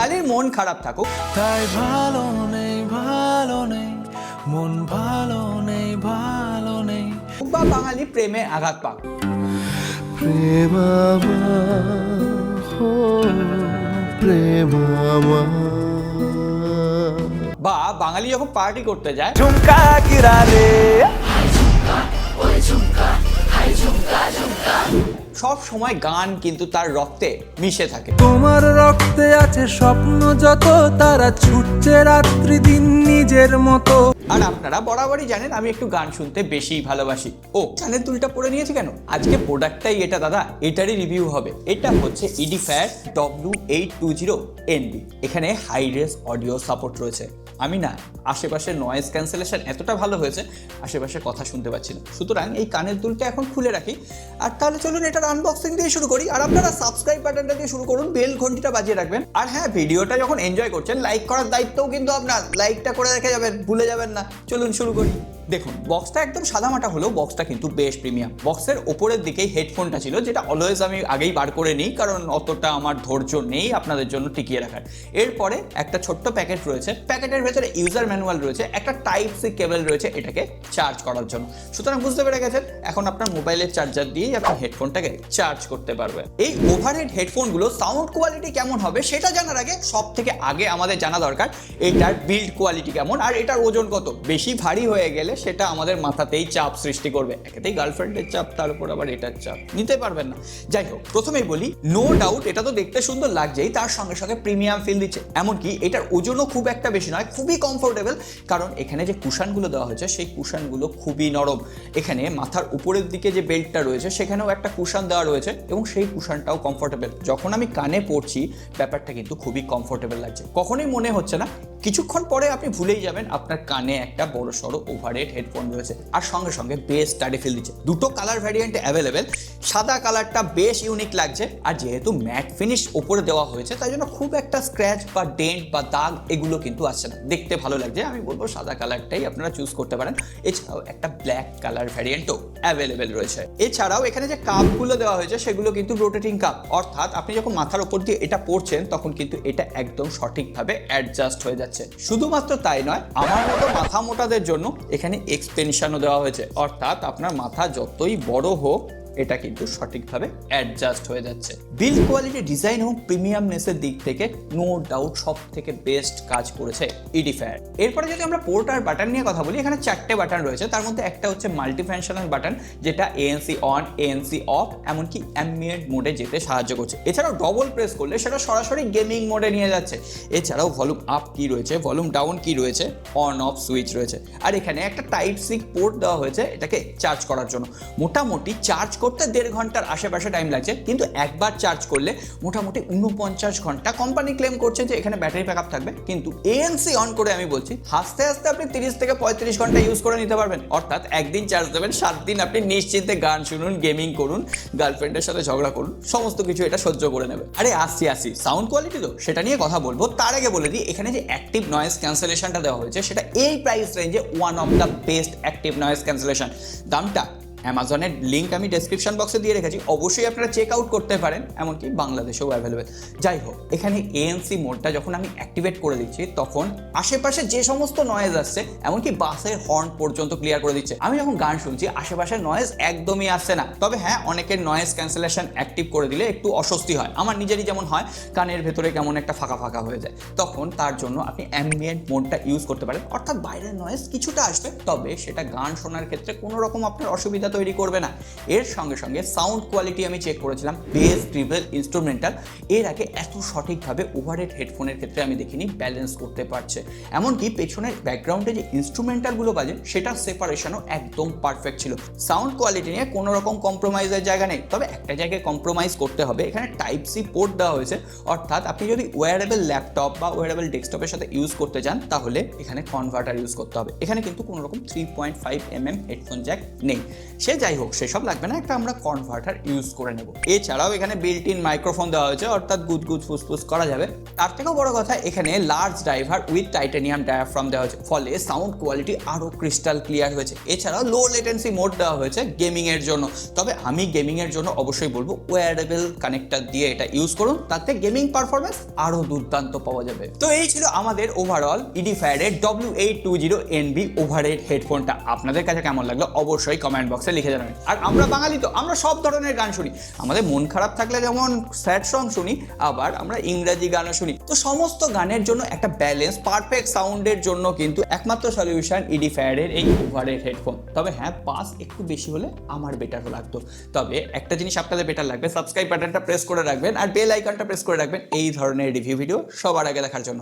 বাঙালির মন খারাপ থাকুক, তাই ভালো নেই মন ভালো নেই বা বাঙালি প্রেমে আঘাত পাক, প্রেম বা বাঙালি যখন পার্টি করতে যায় ঝুমকা গিরালে সব সময় গান কিন্তু তার রক্তে মিশে থাকে। তোমার রক্তে আছে স্বপ্ন যত, তারা ছুটছে রাত্রি দিন নিজের মতো। আর আপনারা বরাবরই জানেন আমি একটু গান শুনতে বেশি ভালোবাসি। ও কানের দুলটা পরে নিয়েছি কেন? আজকে প্রোডাক্টটাই এটা দাদা, এটারই রিভিউ হবে। এটা হচ্ছে Edifier W820NB। এখানে হাই রেস অডিও সাপোর্ট রয়েছে। আমি না আশেপাশের নয়েজ ক্যান্সেলেশন এতটা ভালো হয়েছে, আশেপাশে কথা শুনতে পাচ্ছি না। সুতরাং এই কানের দুলটা এখন খুলে রাখি। আর তাহলে চলুন এটার আনবক্সিং দিয়ে শুরু করি। আর আপনারা সাবস্ক্রাইব বাটনটা দিয়ে শুরু করুন, বেল ঘন্টিটা বাজিয়ে রাখবেন। আর হ্যাঁ, ভিডিওটা যখন এনজয় করছেন লাইক করার দায়িত্বও কিন্তু আপনার। লাইকটা করে রেখে যাবেন, ভুলে যাবেন না। চলুন শুরু করি। দেখুন, বক্সটা একদম সাদামাটা হলেও বক্সটা কিন্তু বেশ প্রিমিয়াম। বক্সের ওপরের দিকেই হেডফোনটা ছিল, যেটা অলওয়েজ আমি আগেই বার করে নিই, কারণ অতটা আমার ধৈর্য নেই আপনাদের জন্য টিকিয়ে রাখার। এরপরে একটা ছোট্ট প্যাকেট রয়েছে, প্যাকেটের ভেতরে ইউজার ম্যানুয়াল রয়েছে, একটা টাইপ সি কেবল রয়েছে এটাকে চার্জ করার জন্য। সুতরাং বুঝতে পেরে গেছেন, এখন আপনার মোবাইলের চার্জার দিয়েই আপনি হেডফোনটাকে চার্জ করতে পারবেন। এই ওভারহেড হেডফোনগুলো সাউন্ড কোয়ালিটি কেমন হবে সেটা জানার আগে সব থেকে আগে আমাদের জানা দরকার এটার বিল্ড কোয়ালিটি কেমন, আর এটার ওজন কত। বেশি ভারী হয়ে গেলে সেটা আমাদের মাথাতেই চাপ সৃষ্টি করবে। একেতেই গার্লফ্রেন্ডের চাপ, তার উপর আবার এটার চাপ, নিতে পারবেন না। যাই হোক, প্রথমেই বলি, নো ডাউট এটা তো দেখতে সুন্দর লাগছেই, তার সঙ্গে সঙ্গে প্রিমিয়াম ফিল দিচ্ছে। এমনকি এটার ওজনও খুব একটা বেশি নয়, খুবই কমফোর্টেবল। কারণ এখানে যে কুশনগুলো দেওয়া হয়েছে সেই কুশনগুলো খুবই নরম। এখানে মাথার উপরের দিকে যে বেল্টটা রয়েছে সেখানেও একটা কুশন দেওয়া রয়েছে এবং সেই কুশনটাও কমফোর্টেবল। যখন আমি কানে পড়ছি ব্যাপারটা কিন্তু খুবই কমফোর্টেবল লাগছে। কখনোই মনে হচ্ছে না, কিছুক্ষণ পরে আপনি ভুলেই যাবেন আপনার কানে একটা বড় সড়ো ওভারহেড হেডফোন রয়েছে। আর সঙ্গে সঙ্গে বেশ স্টাডি ফিল দিচ্ছে। দুটো কালার ভ্যারিয়েন্টে অ্যাভেলেবেল। সাদা কালারটা বেশ ইউনিক লাগছে, আর যেহেতু ম্যাট ফিনিশ ওপরে দেওয়া হয়েছে তাই জন্য খুব একটা স্ক্র্যাচ বা ডেন্ট বা দাগ এগুলো কিন্তু আসছে না, দেখতে ভালো লাগছে। আমি বলবো সাদা কালারটাই আপনারা চুজ করতে পারেন। এছাড়াও একটা ব্ল্যাক কালার ভ্যারিয়েন্টও অ্যাভেলেবেল রয়েছে। এছাড়াও এখানে যে কাপগুলো দেওয়া হয়েছে সেগুলো কিন্তু রোটেটিং কাপ, অর্থাৎ আপনি যখন মাথার উপর দিয়ে এটা পড়ছেন তখন কিন্তু এটা একদম সঠিকভাবে অ্যাডজাস্ট হয়ে যাচ্ছে। শুধুমাত্র তাই নয়, আমার মতো মাথা মোটাদের জন্য এখানে এক্সটেনশনও দেওয়া হয়েছে, অর্থাৎ আপনার মাথা যতই বড় হোক এটা কিন্তু সঠিকভাবে অ্যাডজাস্ট হয়ে যাচ্ছে। বিল্ড কোয়ালিটি, ডিজাইন এবং প্রিমিয়ামনেসের দিক থেকে নো ডাউট সব থেকে বেস্ট কাজ করেছে Edifier। এরপরে যদি আমরা পোর্ট আর বাটন নিয়ে কথা বলি, এখানে 4টে বাটন রয়েছে। তার মধ্যে একটা হচ্ছে মাল্টিফাংশনাল বাটন, যেটা ANC অন, ANC অফ, এমনকি অ্যাম্বিয়েন্ট মোডে যেতে সাহায্য করছে। এছাড়াও ডবল প্রেস করলে সেটা সরাসরি গেমিং মোডে নিয়ে যাচ্ছে। এছাড়াও ভলিউম আপ কি রয়েছে, ভলিউম ডাউন কি রয়েছে, অন অফ সুইচ রয়েছে। আর এখানে একটা টাইপ সি পোর্ট দেওয়া হয়েছে এটাকে চার্জ করার জন্য। মোটামুটি চার্জ করতে 1.5 ঘন্টার আশেপাশে টাইম লাগছে, কিন্তু একবার চার্জ করলে মোটামুটি 49 ঘন্টা। কোম্পানি ক্লেম করছে যে এখানে ব্যাটারি ব্যাকআপ থাকবে, কিন্তু ANC অন করে আমি বলছি হাসতে হাসতে আপনি 30 থেকে 35 ঘন্টা ইউজ করে নিতে পারবেন। অর্থাৎ একদিন চার্জ দেবেন, 7 দিন আপনি নিশ্চিন্তে গান শুনুন, গেমিং করুন, গার্লফ্রেন্ডের সাথে ঝগড়া করুন, সমস্ত কিছু এটা সহ্য করে নেবে। আরে আসি সাউন্ড কোয়ালিটি তো সেটা নিয়ে কথা বলবো। তার আগে বলে দিই, এখানে যে অ্যাক্টিভ নয়েজ ক্যান্সেলেশনটা দেওয়া হয়েছে সেটা এই প্রাইস রেঞ্জে one of the best active noise cancellation. দামটা অ্যামাজনের লিঙ্ক আমি ডেসক্রিপশন বক্সে দিয়ে রেখেছি, অবশ্যই আপনারা চেক আউট করতে পারেন, এমনকি বাংলাদেশেও অ্যাভেলেবেল। যাই হোক, এখানে ANC মোডটা যখন আমি অ্যাক্টিভেট করে দিচ্ছি তখন আশেপাশে যে সমস্ত নয়েজ আসছে, এমনকি বাসের হর্ন পর্যন্ত ক্লিয়ার করে দিচ্ছে। আমি যখন গান শুনছি আশেপাশের নয়েজ একদমই আসছে না। তবে হ্যাঁ, অনেকের নয়েজ ক্যান্সেলেশন অ্যাক্টিভ করে দিলে একটু অস্বস্তি হয়, আমার নিজেরই যেমন হয়, কানের ভেতরে কেমন একটা ফাঁকা ফাঁকা হয়ে যায়। তখন তার জন্য আপনি অ্যাম্বিয়েন্ট মোডটা ইউজ করতে পারেন, অর্থাৎ বাইরের নয়েজ কিছুটা আসবে, তবে সেটা গান শোনার ক্ষেত্রে কোনো রকম আপনার অসুবিধা তৈরি করবে না। এর সঙ্গে সঙ্গে সাউন্ড কোয়ালিটি আমি চেক করেছিলাম, বেস, ট্রিবল, ইনস্ট্রুমেন্টাল এর আগে এত সঠিকভাবে ওভারহেড হেডফোনের ক্ষেত্রে আমি দেখিনি ব্যালেন্স করতে পারছে। এমনকি পেছনের ব্যাকগ্রাউন্ডে যে ইনস্ট্রুমেন্টালগুলো বাজে সেটার সেপারেশনও একদম পারফেক্ট ছিল। সাউন্ড কোয়ালিটি নিয়ে কোনো রকম কম্প্রোমাইজের জায়গা নেই, তবে একটা জায়গায় কম্প্রোমাইজ করতে হবে। এখানে টাইপ সি পোর্ট দেওয়া হয়েছে, অর্থাৎ আপনি যদি ওয়্যারেবল ল্যাপটপ বা ওয়্যারেবল ডেস্কটপের সাথে ইউজ করতে চান তাহলে এখানে কনভার্টার ইউজ করতে হবে। এখানে কিন্তু কোনো রকম 3.5mm হেডফোন জ্যাক নেই। সে যাই হোক, সেসব লাগবে না, একটা আমরা কনভার্টার ইউজ করে নেব। এছাড়াও এখানে বিল্ট ইন মাইক্রোফোন দেওয়া হয়েছে, অর্থাৎ গুদগুদ ফুসফুস করা যাবে। তার থেকেও বড় কথা, এখানে large driver with titanium diaphragm দেওয়া হয়েছে, ফলে সাউন্ড কোয়ালিটি আরও ক্রিস্টাল ক্লিয়ার হয়েছে। এছাড়াও লো লেটেন্সি মোড দেওয়া হয়েছে গেমিংয়ের জন্য। তবে আমি গেমিংয়ের জন্য অবশ্যই বলবো ওয়্যারেবল কানেক্টর দিয়ে এটা ইউজ করুন, তাতে গেমিং পারফরমেন্স আরও দুর্দান্ত পাওয়া যাবে। তো এই ছিল আমাদের ওভারঅল ইডিফায়ারের W820NB ওভারহেড হেডফোনটা। আপনাদের কাছে কেমন লাগলো অবশ্যই কমেন্ট বক্সে লিখে জানাবেন। আর আমরা বাঙালি তো আমরা সব ধরনের গান শুনি, আমাদের মন খারাপ থাকলে যেমন স্যাড সং শুনি, আবার আমরা ইংরেজি গানও শুনি। তো সমস্ত গানের জন্য একটা ব্যালেন্স পারফেক্ট সাউন্ডের জন্য কিন্তু একমাত্র সলিউশন ইডিফায়ারের এই ওভারহেড হেডফোন। তবে হ্যাঁ, বাস একটু বেশি হলে আমার বেটারও লাগতো। তবে একটা জিনিস আপনাদের বেটার লাগবে, সাবস্ক্রাইব বাটনটা প্রেস করে রাখবেন আর বেল আইকনটা প্রেস করে রাখবেন এই ধরনের রিভিউ ভিডিও সবার আগে দেখার জন্য।